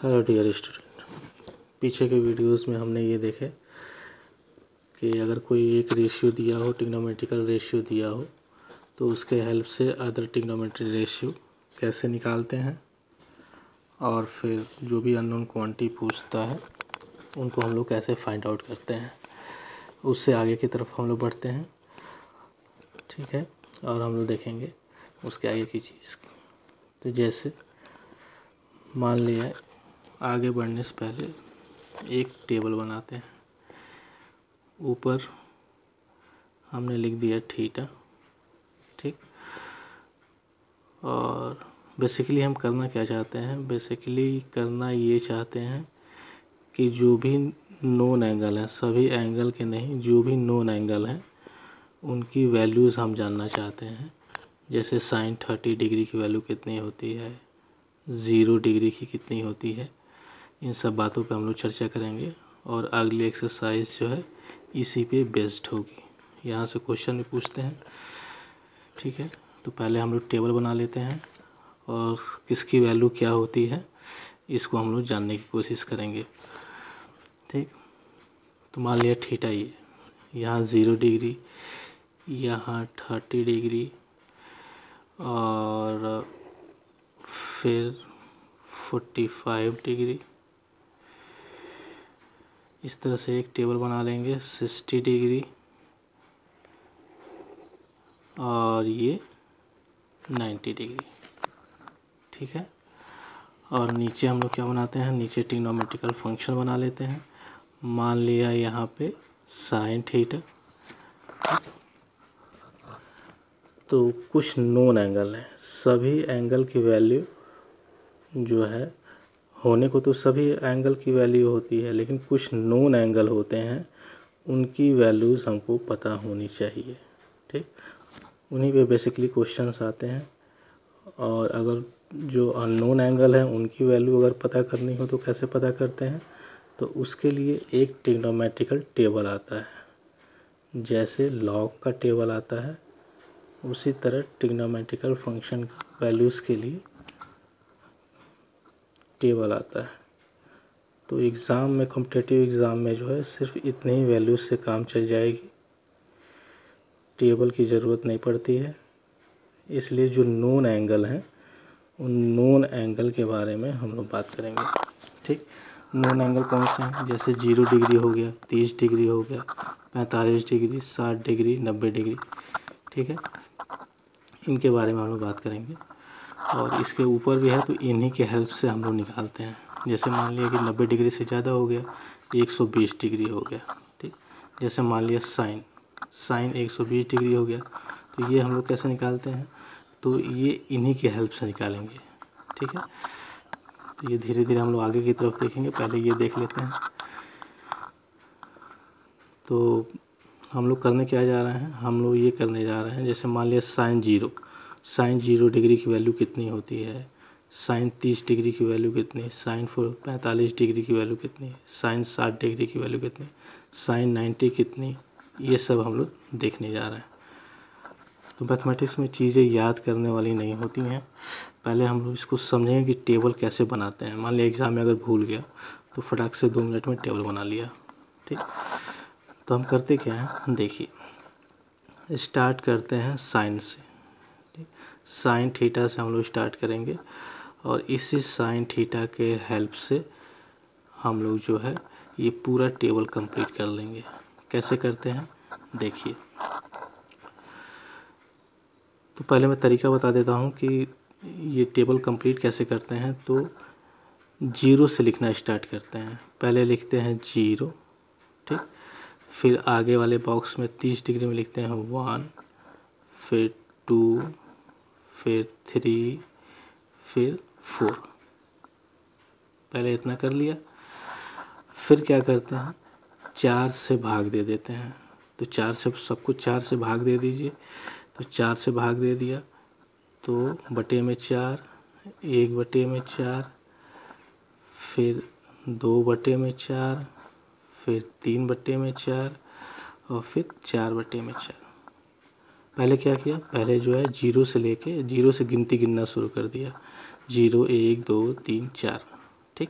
Hello dear student, पीछे के videos में हमने ये देखे कि अगर कोई एक रेशियो दिया हो, ट्रिग्नोमेट्रिकल रेशियो दिया हो, तो उसके हेल्प से अदर ट्रिग्नोमेट्रिक रेशियो कैसे निकालते हैं, और फिर जो भी अननोन क्वांटिटी पूछता है उनको हम लोग कैसे फाइंड आउट करते हैं। उससे आगे की तरफ हम लोग बढ़ते हैं, ठीक है। और हम लोग देखेंगे उसके आगे की चीज़। तो जैसे मान लिया, आगे बढ़ने से पहले एक टेबल बनाते हैं। ऊपर हमने लिख दिया थीटा, ठीक। और बेसिकली हम करना क्या चाहते हैं, बेसिकली करना ये चाहते हैं कि जो भी नोन एंगल हैं, सभी एंगल के नहीं, जो भी नोन एंगल हैं उनकी वैल्यूज़ हम जानना चाहते हैं। जैसे साइन 30 डिग्री की वैल्यू कितनी होती है, 0 डिग्री की कितनी होती है, इन सब बातों पे हम लोग चर्चा करेंगे। और अगली एक्सरसाइज जो है इसी पे बेस्ड होगी। यहाँ से क्वेश्चन भी पूछते हैं, ठीक है। तो पहले हम लोग टेबल बना लेते हैं और किसकी वैल्यू क्या होती है इसको हम लोग जानने की कोशिश करेंगे, ठीक। तो मान लिया थीटा, ये यहाँ 0 डिग्री, यहाँ 30 डिग्री, और फिर 45 डिग्री। इस तरह से एक टेबल बना लेंगे, 60 डिग्री, और ये 90 डिग्री, ठीक है। और नीचे हम लोग क्या बनाते हैं, नीचे ट्रिग्नोमेट्रिकल फंक्शन बना लेते हैं। मान लिया यहाँ पे साइन थीटा, तो कुछ नोन एंगल हैं, सभी एंगल की वैल्यू जो है, होने को तो सभी एंगल की वैल्यू होती है, लेकिन कुछ नोन एंगल होते हैं उनकी वैल्यूज़ हमको पता होनी चाहिए, ठीक। उन्हीं पे बेसिकली क्वेश्चंस आते हैं। और अगर जो अननोन एंगल है उनकी वैल्यू अगर पता करनी हो तो कैसे पता करते हैं, तो उसके लिए एक ट्रिग्नोमेट्रिकल टेबल आता है। जैसे लॉग का टेबल आता है, उसी तरह ट्रिग्नोमेट्रिकल फंक्शन का वैल्यूज़ के लिए टेबल आता है। तो एग्ज़ाम में, कॉम्पिटिटिव एग्ज़ाम में जो है सिर्फ इतनी ही वैल्यूज़ से काम चल जाएगी, टेबल की ज़रूरत नहीं पड़ती है। इसलिए जो नोन एंगल हैं उन नोन एंगल के बारे में हम लोग बात करेंगे, ठीक। नोन एंगल कौन से हैं, जैसे 0 डिग्री हो गया, 30 डिग्री हो गया, 45 डिग्री, 60 डिग्री, 90 डिग्री, ठीक है। इनके बारे में हम लोग बात करेंगे। और इसके ऊपर भी है तो इन्हीं के हेल्प से हम लोग निकालते हैं। जैसे मान लिया कि 90 डिग्री से ज़्यादा हो गया, 120 डिग्री हो गया, ठीक। जैसे मान लिया साइन 120 डिग्री हो गया, तो ये हम लोग कैसे निकालते हैं, तो ये इन्हीं के हेल्प से निकालेंगे, ठीक है। तो ये धीरे धीरे हम लोग आगे की तरफ देखेंगे, पहले ये देख लेते हैं। तो हम लोग करने क्या जा रहे हैं, हम लोग ये करने जा रहे हैं, जैसे मान लिया साइन 0 डिग्री की वैल्यू कितनी होती है, साइन 30 डिग्री की वैल्यू कितनी, साइन 45 डिग्री की वैल्यू कितनी, साइन 60 डिग्री की वैल्यू कितनी, साइन 90 कितनी, ये सब हम लोग देखने जा रहे हैं। तो मैथमेटिक्स में चीज़ें याद करने वाली नहीं होती हैं, पहले हम लोग इसको समझेंगे कि टेबल कैसे बनाते हैं। मान लिया एग्ज़ाम में अगर भूल गया तो फटाक से 2 मिनट में टेबल बना लिया, ठीक। तो हम करते क्या हैं, देखिए, स्टार्ट करते हैं साइन से, ठीक। साइन थीटा से हम लोग स्टार्ट करेंगे और इसी साइन थीटा के हेल्प से हम लोग जो है ये पूरा टेबल कंप्लीट कर लेंगे। कैसे करते हैं देखिए। तो पहले मैं तरीका बता देता हूँ कि ये टेबल कंप्लीट कैसे करते हैं। तो 0 से लिखना स्टार्ट करते हैं, पहले लिखते हैं 0, ठीक। फिर आगे वाले बॉक्स में 30 डिग्री में लिखते हैं 1, फिर 2, फिर 3, फिर 4। पहले इतना कर लिया, फिर क्या करते हैं, 4 से भाग दे देते हैं। तो 4 से, सबको 4 से भाग दे दीजिए। तो 4 से भाग दे दिया तो बटे में 4, 1 बटे में 4, फिर 2 बटे में 4, फिर 3 बटे में 4, और फिर 4 बटे में 4। पहले क्या किया, पहले जो है 0 से लेके 0 से गिनती गिनना शुरू कर दिया, 0 1 2 3 4, ठीक। ठीक,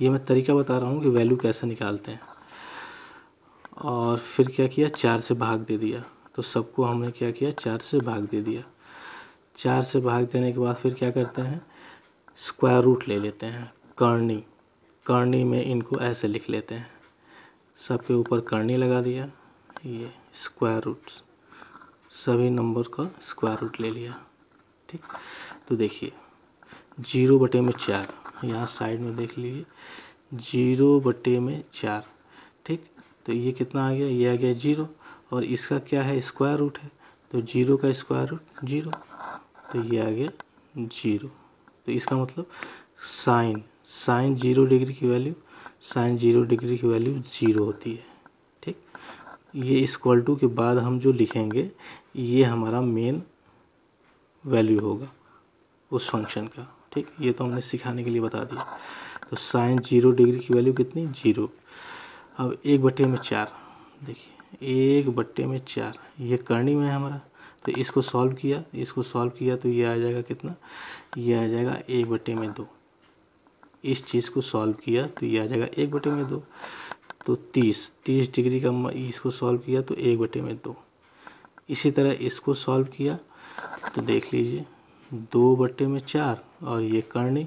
ये मैं तरीका बता रहा हूँ कि वैल्यू कैसे निकालते हैं। और फिर क्या किया, 4 से भाग दे दिया, तो सबको हमने क्या किया, 4 से भाग दे दिया। 4 से भाग देने के बाद फिर क्या करते हैं, स्क्वायर रूट ले लेते हैं, करनी में इनको ऐसे लिख लेते हैं, सबके ऊपर करनी लगा दिया, ये स्क्वायर रूट, सभी नंबर का स्क्वायर रूट ले लिया। ठीक, तो देखिए 0/4, यहाँ साइड में देख लीजिए 0/4। ठीक, तो ये कितना आ गया, ये आ गया 0, और इसका क्या है, स्क्वायर रूट है, तो 0 का स्क्वायर रूट 0, तो ये आ गया 0। तो इसका मतलब साइन 0 डिग्री की वैल्यू, साइन 0 डिग्री की वैल्यू 0 होती है। ठीक, ये इक्वल टू के बाद हम जो लिखेंगे ये हमारा मेन वैल्यू होगा उस फंक्शन का। ठीक, ये तो हमने सिखाने के लिए बता दिया। तो साइन 0 डिग्री की वैल्यू कितनी, 0। अब 1/4, देखिए 1/4 ये करनी में है हमारा, तो इसको सॉल्व किया तो ये आ जाएगा कितना, ये आ जाएगा 1/2। इस चीज़ को सॉल्व किया तो ये आ जाएगा 1/2। तो 30 डिग्री का इसको सॉल्व किया तो 1/2। इसी तरह इसको सॉल्व किया तो देख लीजिए 2/4, और ये करनी,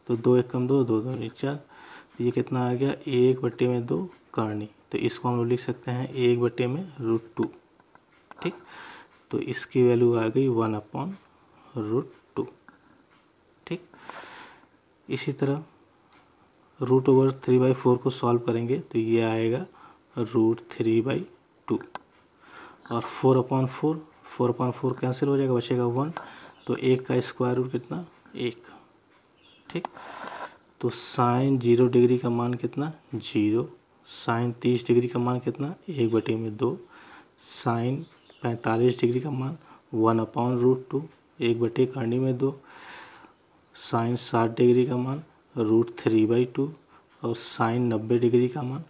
तो 2 एकम 2, 2 दूनी 4, तो ये कितना आ गया, 1/2 करनी। तो इसको हम लोग लिख सकते हैं 1/√2। ठीक, तो इसकी वैल्यू आ गई 1/√2। ठीक, इसी तरह √3/4 को सॉल्व करेंगे तो ये आएगा √3/2, और 4/4 कैंसिल हो जाएगा, बचेगा 1, तो 1 का स्क्वायर रूट कितना, 1। ठीक, तो साइन 0 डिग्री का मान कितना, 0। साइन 30 डिग्री का मान कितना, 1/2। साइन 45 डिग्री का मान 1/√2, 1/2। साइन 60 डिग्री का मान √3/2, और साइन 90 डिग्री का मान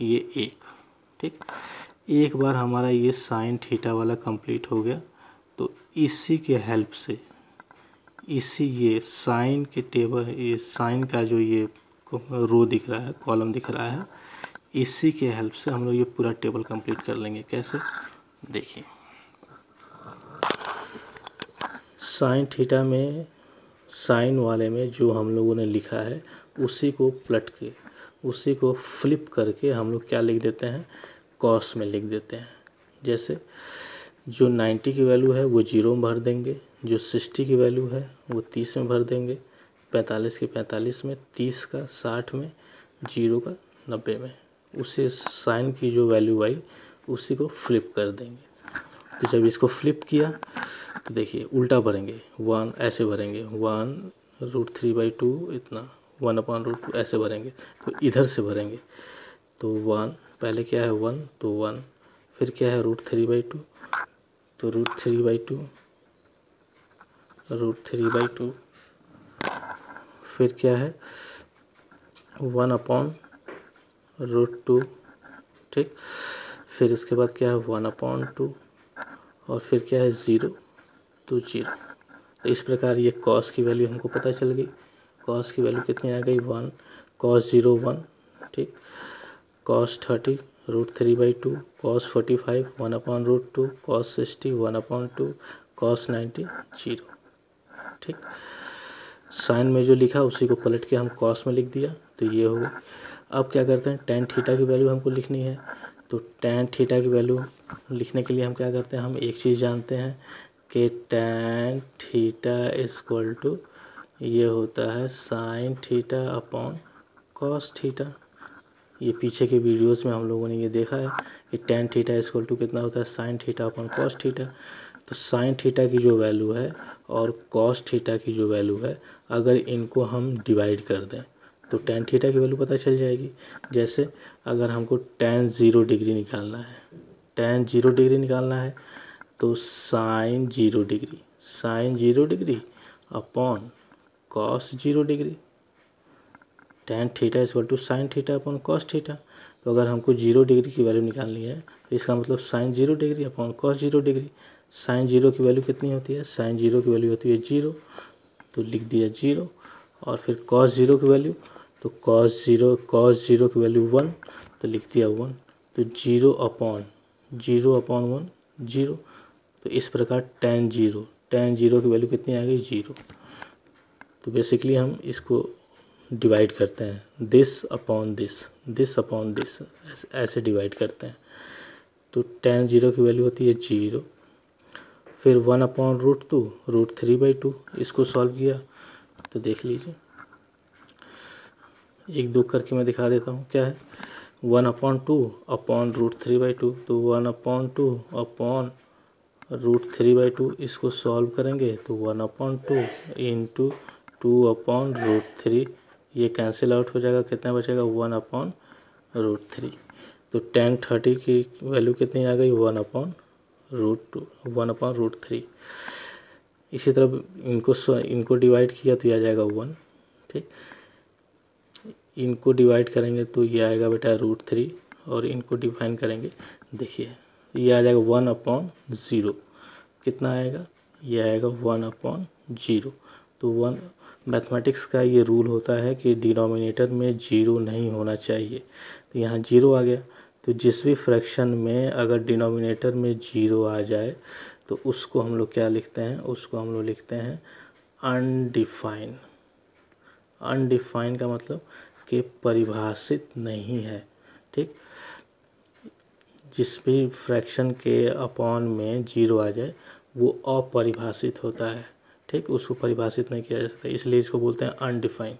ये 1। ठीक, एक बार हमारा ये साइन थीटा वाला कंप्लीट हो गया, तो इसी के हेल्प से, ये साइन के टेबल, ये साइन का जो ये रो दिख रहा है, कॉलम दिख रहा है, इसी के हेल्प से हम लोग ये पूरा टेबल कंप्लीट कर लेंगे। कैसे, देखिए साइन थीटा में, साइन वाले में जो हम लोगों ने लिखा है उसी को पलट के, उसी को फ्लिप करके हम लोग क्या लिख देते हैं, कॉस में लिख देते हैं। जैसे जो 90 की वैल्यू है वो 0 में भर देंगे, जो 60 की वैल्यू है वो 30 में भर देंगे, 45 की 45 में, 30 का 60 में, 0 का 90 में। उसी साइन की जो वैल्यू आई उसी को फ्लिप कर देंगे। तो जब इसको फ्लिप किया तो देखिए उल्टा भरेंगे, 1 ऐसे भरेंगे, 1√3/2 इतना, 1/√2 ऐसे भरेंगे, तो इधर से भरेंगे तो 1, पहले क्या है 1, तो 1, फिर क्या है √3/2, तो √3/2, फिर क्या है 1/√2। ठीक, फिर इसके बाद क्या है 1/2, और फिर क्या है 0, तो 0। तो इस प्रकार ये कॉस की वैल्यू हमको पता चल गई। कॉस की वैल्यू कितनी आ गई, 1, cos 0 1। ठीक, cos 30 √3/2, cos 45 1/√2, cos 60 1/2, cos 90 0। ठीक, साइन में जो लिखा उसी को पलट के हम कॉस में लिख दिया, तो ये हो गई। अब क्या करते हैं, tan थीटा की वैल्यू हमको लिखनी है, तो tan थीटा की वैल्यू लिखने के लिए हम क्या करते हैं, हम एक चीज़ जानते हैं कि tan थीटा इक्वल टू ये होता है sign theta upon cos theta. ये पीछे के वीडियोस में हम लोगों ने ये देखा है कि tan थीटा इक्वल टू कितना होता है, sign theta upon cos theta. तो साइन थीटा की जो वैल्यू है और कॉस थीटा की जो वैल्यू है, अगर इनको हम डिवाइड कर दें तो tan थीटा की वैल्यू पता चल जाएगी। जैसे अगर हमको tan 0 डिग्री निकालना है, tan 0 डिग्री निकालना है तो sine 0 degree upon cos 0 degree, tan theta equal to sine theta upon cos theta. तो अगर हमको 0 डिग्री की वैल्यू निकालनी है तो इसका मतलब sine 0 degree upon cos 0 degree. Sine 0 की वैल्यू कितनी होती है, साइन 0 की वैल्यू होती है 0, तो लिख दिया 0, और फिर कॉस 0 की वैल्यू तो cos जीरो की वैल्यू 1, तो लिख दिया 1। तो 0 अपॉन 1 0। तो इस प्रकार tan जीरो की वैल्यू कितनी आ गई 0। तो बेसिकली हम इसको डिवाइड करते हैं दिस अपॉन दिस ऐसे डिवाइड करते हैं। तो tan जीरो की वैल्यू होती है 0। फिर 1 अपॉन √3/2 इसको सॉल्व किया तो देख लीजिए, 1 2 करके मैं दिखा देता हूँ क्या है। 1/2 अपॉन √3/2, तो 1/2 अपॉन √3/2 इसको सॉल्व करेंगे तो 1/2 इंटू 2/√3, ये कैंसिल आउट हो जाएगा, कितना बचेगा 1/√3। तो tan 30 की वैल्यू कितनी आ गई 1/√3। इसी तरह इनको डिवाइड किया तो ये आ जाएगा 1। ठीक, इनको डिवाइड करेंगे तो ये आएगा बेटा √3, और इनको डिफाइन करेंगे, देखिए ये आ जाएगा 1/0। कितना आएगा, ये आएगा 1/0। तो 1 मैथमेटिक्स का ये रूल होता है कि डिनोमिनेटर में 0 नहीं होना चाहिए। तो यहाँ 0 आ गया, तो जिस भी फ्रैक्शन में अगर डिनोमिनेटर में 0 आ जाए तो उसको हम लोग क्या लिखते हैं, उसको हम लोग लिखते हैं अनडिफाइन। अनडिफाइन का मतलब कि परिभाषित नहीं है। ठीक, जिस भी फ्रैक्शन के अपॉन में 0 आ जाए वो अपरिभाषित होता है। ठीक, उसको परिभाषित नहीं किया जा सकता, इसलिए इसको बोलते हैं अनडिफाइन।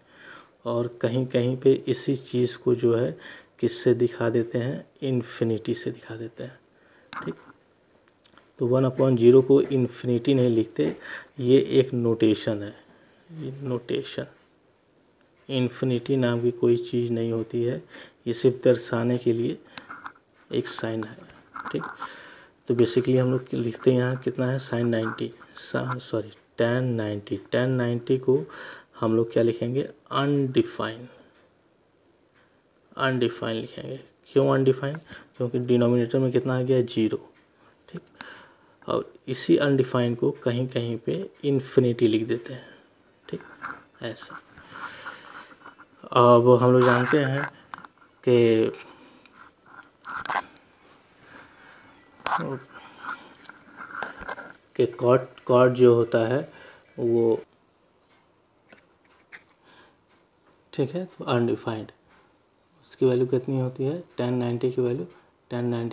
और कहीं कहीं पे इसी चीज़ को जो है किससे दिखा देते हैं, इन्फिनिटी से दिखा देते हैं। ठीक, तो 1/0 को इन्फिनिटी नहीं लिखते, ये एक नोटेशन है, नोटेशन। इन्फिनिटी नाम की कोई चीज़ नहीं होती है, ये सिर्फ दर्शाने के लिए एक साइन है। ठीक, तो बेसिकली हम लोग लिखते हैं यहाँ कितना है tan 90 को हम लोग क्या लिखेंगे, अनडिफाइन। अनडिफाइन लिखेंगे। क्यों अनडिफाइन, क्योंकि डिनोमिनेटर में कितना आ गया 0। ठीक, और इसी अनडिफाइन को कहीं कहीं पे इन्फिनिटी लिख देते हैं। ठीक, ऐसे। अब हम लोग जानते हैं कि कॉट जो होता है वो, ठीक है, तो अनडिफाइंड, उसकी वैल्यू कितनी होती है tan 90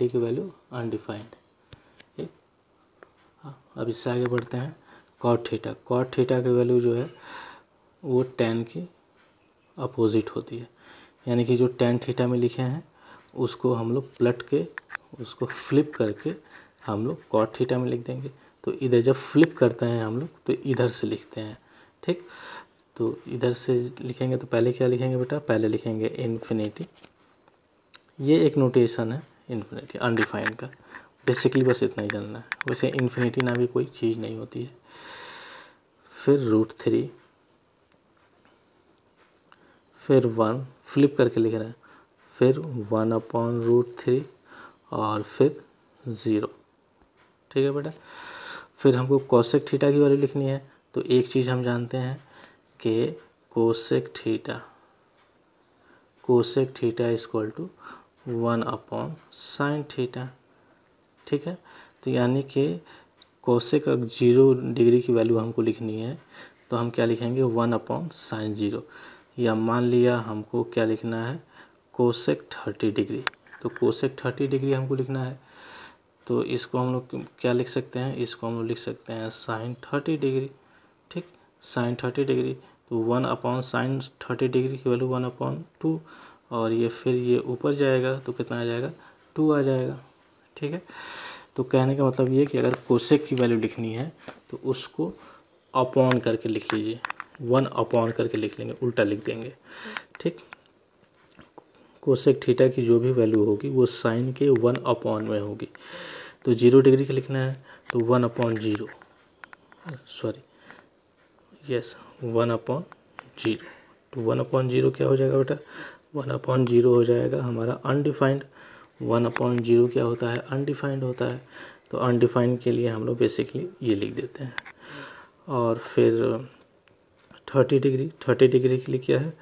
की वैल्यू अनडिफाइंड। ठीक, अब इससे आगे बढ़ते हैं। कॉट थीटा की वैल्यू जो है वो tan की अपोजिट होती है, यानी कि जो tan थीटा में लिखे हैं उसको हम लोग पलट के, उसको फ्लिप करके हम लोग कॉट थीटा में लिख देंगे। तो इधर जब फ्लिप करते हैं हम लोग तो इधर से लिखते हैं। ठीक, तो इधर से लिखेंगे तो पहले क्या लिखेंगे बेटा, पहले लिखेंगे इन्फिनिटी। ये एक नोटेशन है इन्फिनिटी अनडिफाइंड का, बेसिकली बस इतना ही जानना है। वैसे इन्फिनिटी नाम की कोई चीज़ नहीं होती है। फिर √3, फिर 1 फ्लिप करके लिख रहे हैं, फिर 1/√3 और फिर 0। ठीक है बेटा, फिर हमको कोसेक थीटा की वैल्यू लिखनी है। तो एक चीज़ हम जानते हैं कि cosec theta equal to 1/sin theta. ठीक है, तो यानी कि कोसेक 0 डिग्री की वैल्यू हमको लिखनी है तो हम क्या लिखेंगे 1/sin 0, या मान लिया हमको क्या लिखना है कोसेक 30 डिग्री। तो कोसेक 30 डिग्री हमको लिखना है तो इसको हम लोग क्या लिख सकते हैं, इसको हम लोग लिख सकते हैं sin 30 डिग्री। ठीक, sin 30 डिग्री, तो 1/sin 30 डिग्री की वैल्यू 1/2, और ये फिर ये ऊपर जाएगा तो कितना आ जाएगा 2 आ जाएगा। ठीक है, तो कहने का मतलब ये कि अगर कोसेक की वैल्यू लिखनी है तो उसको अपॉन करके लिख लीजिए, 1 अपॉन करके लिख लेंगे, उल्टा लिख देंगे। ठीक, कोसेक थीटा की जो भी वैल्यू होगी वो साइन के 1/, में होगी। तो 0 डिग्री का लिखना है तो 1/0, सॉरी यस 1/0। तो 1/0 क्या हो जाएगा बेटा, 1/0 हो जाएगा हमारा अनडिफाइंड। 1/0 क्या होता है, अनडिफाइंड होता है। तो अनडिफाइंड के लिए हम लोग बेसिकली ये लिख देते हैं। और फिर 30 डिग्री के लिए क्या है,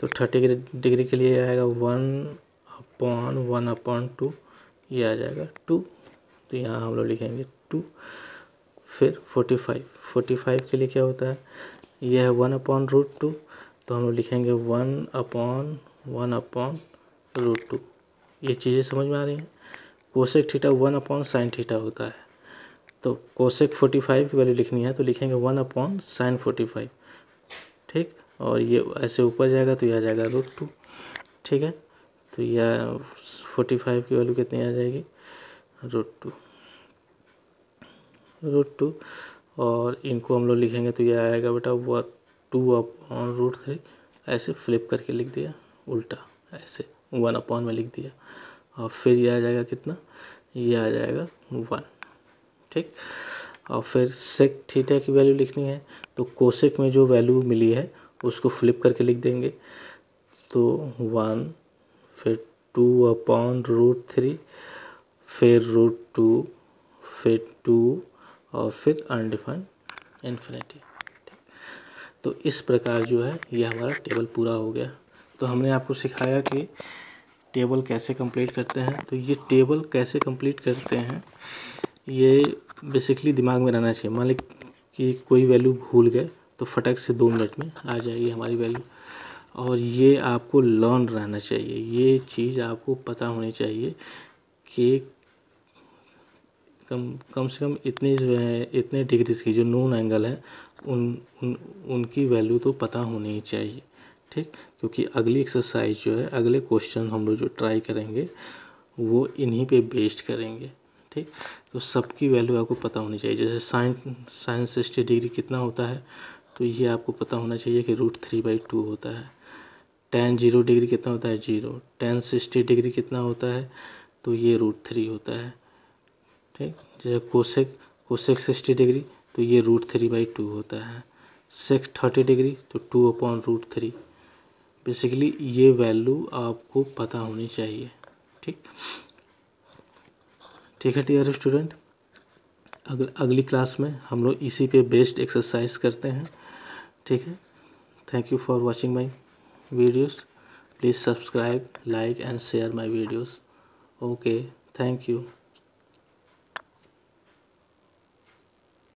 तो 30 डिग्री के लिए आएगा 1/1/2, ये आ जाएगा 2। तो यहाँ हम लोग लिखेंगे 2। फिर 45 के लिए क्या होता है, यह है 1/√2, तो हम लोग लिखेंगे 1/1/√2। ये चीज़ें समझ में आ रही हैं। कोसेक थीटा 1/sin थीटा होता है, तो कोसेक 45 की वैल्यू लिखनी है तो लिखेंगे 1/sin 45, ठीक। और ये ऐसे ऊपर जाएगा तो यह आ जाएगा √2, ठीक है। तो यह 45 की वैल्यू कितनी आ जाएगी, √2। और इनको हम लोग लिखेंगे तो यह आएगा बेटा 2/√3, ऐसे फ्लिप करके लिख दिया, उल्टा ऐसे 1 में लिख दिया। और फिर यह आ जाएगा कितना, ये आ जाएगा 1, ठीक। और फिर सेक थीटा की वैल्यू लिखनी है तो कोसेक में जो वैल्यू मिली है उसको फ्लिप करके लिख देंगे, तो 1, फिर 2/√3, फिर √2, फिर 2 और फिर अनडिफाइंड इन्फिनिटी। तो इस प्रकार जो है यह हमारा टेबल पूरा हो गया। तो हमने आपको सिखाया कि टेबल कैसे कंप्लीट करते हैं। तो ये टेबल कैसे कंप्लीट करते हैं ये बेसिकली दिमाग में रहना चाहिए। मान ली कि कोई वैल्यू भूल गए तो फटक से 2 मिनट में आ जाएगी हमारी वैल्यू, और ये आपको लर्न रहना चाहिए, ये चीज़ आपको पता होनी चाहिए कि कम से कम इतने डिग्रीज की जो नोन एंगल है उनकी वैल्यू तो पता होनी चाहिए, ठीक। क्योंकि अगली एक्सरसाइज जो है, अगले क्वेश्चन हम लोग जो ट्राई करेंगे वो इन्हीं पे बेस्ड करेंगे, ठीक। तो सबकी वैल्यू आपको पता होनी चाहिए। जैसे साइन 60 डिग्री कितना होता है, तो ये आपको पता होना चाहिए कि √3/2 होता है। tan 0 डिग्री कितना होता है, 0। tan 60 डिग्री कितना होता है, तो ये √3 होता है, ठीक। जैसे कोसेक 60 डिग्री तो ये √3/2 होता है। सेक 30 डिग्री तो 2/√3। बेसिकली ये वैल्यू आपको पता होनी चाहिए, ठीक। ठीक है डियर स्टूडेंट, अगली क्लास में हम लोग इसी पे बेस्ड एक्सरसाइज करते हैं, ठीक है। Thank you for watching my videos. Please subscribe, like and share my videos. Okay, thank you.